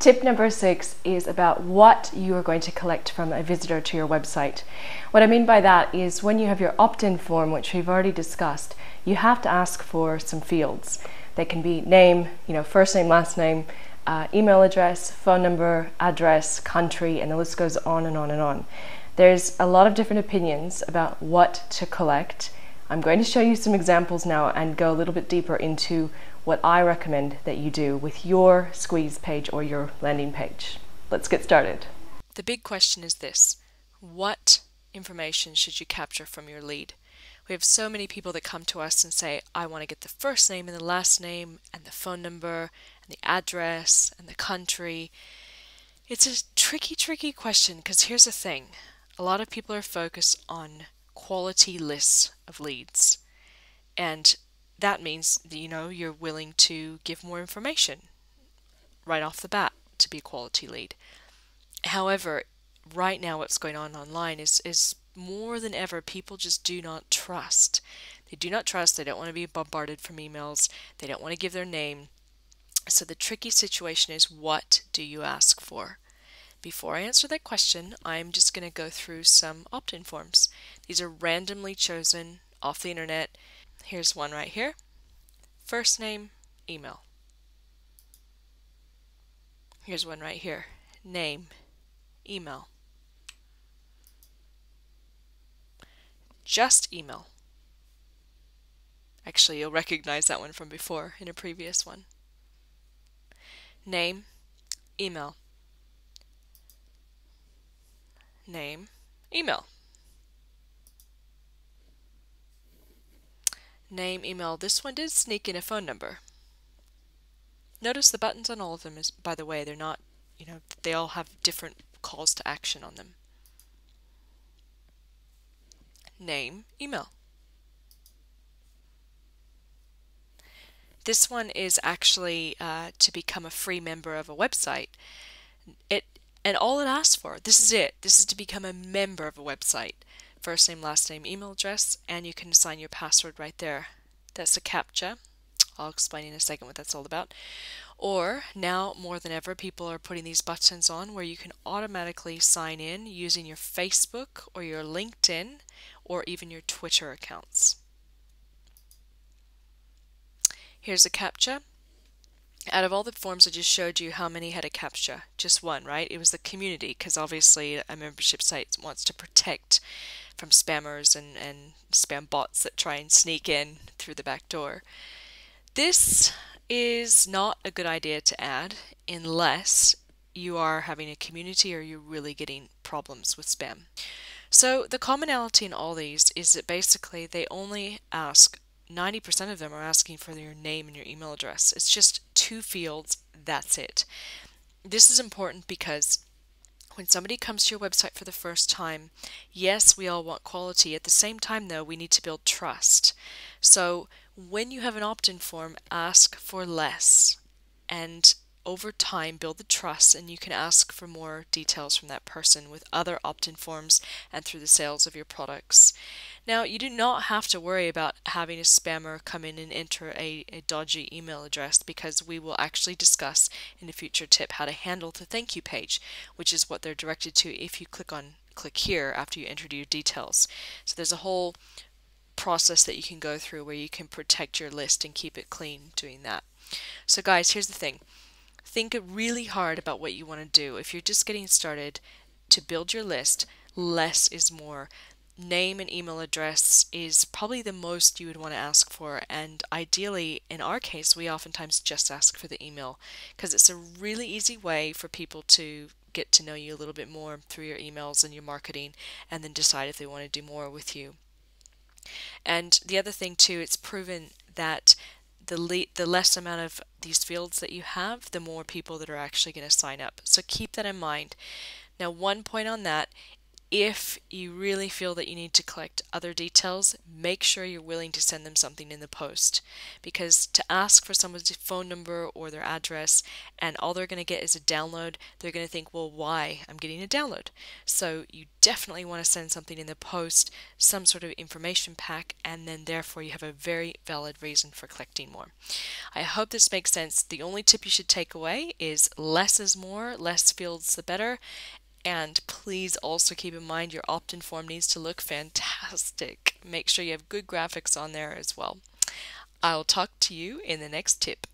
Tip number 6 is about what you are going to collect from a visitor to your website. What I mean by that is when you have your opt-in form, which we've already discussed, you have to ask for some fields. They can be name, first name, last name, email address, phone number, address, country, and the list goes on and on and on. There's a lot of different opinions about what to collect. I'm going to show you some examples now and go a little bit deeper into what I recommend that you do with your squeeze page or your landing page. Let's get started. The big question is this: what information should you capture from your lead? We have so many people that come to us and say, I want to get the first name and the last name and the phone number and the address and the country. It's a tricky question because here's the thing. A lot of people are focused on quality lists of leads, and that means you're willing to give more information right off the bat to be a quality lead. However, right now what's going on online is more than ever, people just do not trust. They do not trust. They don't want to be bombarded from emails. They don't want to give their name. So the tricky situation is, what do you ask for? Before I answer that question, I'm just going to go through some opt-in forms. These are randomly chosen off the internet. Here's one right here. First name, email. Here's one right here. Name, email. Just email. Actually, you'll recognize that one from before in a previous one. Name, email. Name, email. Name, email. This one did sneak in a phone number. Notice the buttons on all of them is, by the way, they're not, they all have different calls to action on them. Name, email. This one is actually to become a free member of a website. And all it asks for, this is it. This is to become a member of a website. First name, last name, email address, and you can assign your password right there. That's a CAPTCHA. I'll explain in a second what that's all about. Or now more than ever, people are putting these buttons on where you can automatically sign in using your Facebook or your LinkedIn or even your Twitter accounts. Here's a CAPTCHA. Out of all the forms I just showed you, how many had a CAPTCHA? Just one, right? It was the community, because obviously a membership site wants to protect from spammers and spam bots that try and sneak in through the back door. This is not a good idea to add unless you are having a community or you're really getting problems with spam. So the commonality in all these is that basically they only ask, 90% of them are asking for your name and your email address. It's just 2 fields, that's it. This is important because when somebody comes to your website for the first time, yes, we all want quality. At the same time, though, we need to build trust. So when you have an opt-in form, ask for less, and over time build the trust, and you can ask for more details from that person with other opt-in forms and through the sales of your products. Now, you do not have to worry about having a spammer come in and enter a dodgy email address, because we will actually discuss in a future tip how to handle the thank you page, which is what they're directed to if you click here after you enter your details. So there's a whole process that you can go through where you can protect your list and keep it clean doing that. So guys, here's the thing. Think really hard about what you want to do. If you're just getting started, to build your list, less is more. Name and email address is probably the most you would want to ask for, and ideally, in our case, we oftentimes just ask for the email because it's a really easy way for people to get to know you a little bit more through your emails and your marketing, and then decide if they want to do more with you. And the other thing too, it's proven that the less amount of these fields that you have, the more people that are actually going to sign up. So keep that in mind. Now, one point on that, if you really feel that you need to collect other details, make sure you're willing to send them something in the post. Because to ask for someone's phone number or their address and all they're going to get is a download, they're going to think, well, why? I'm getting a download. So you definitely want to send something in the post, some sort of information pack, and then therefore you have a very valid reason for collecting more. I hope this makes sense. The only tip you should take away is less is more, less fields the better. And please also keep in mind your opt-in form needs to look fantastic. Make sure you have good graphics on there as well. I'll talk to you in the next tip.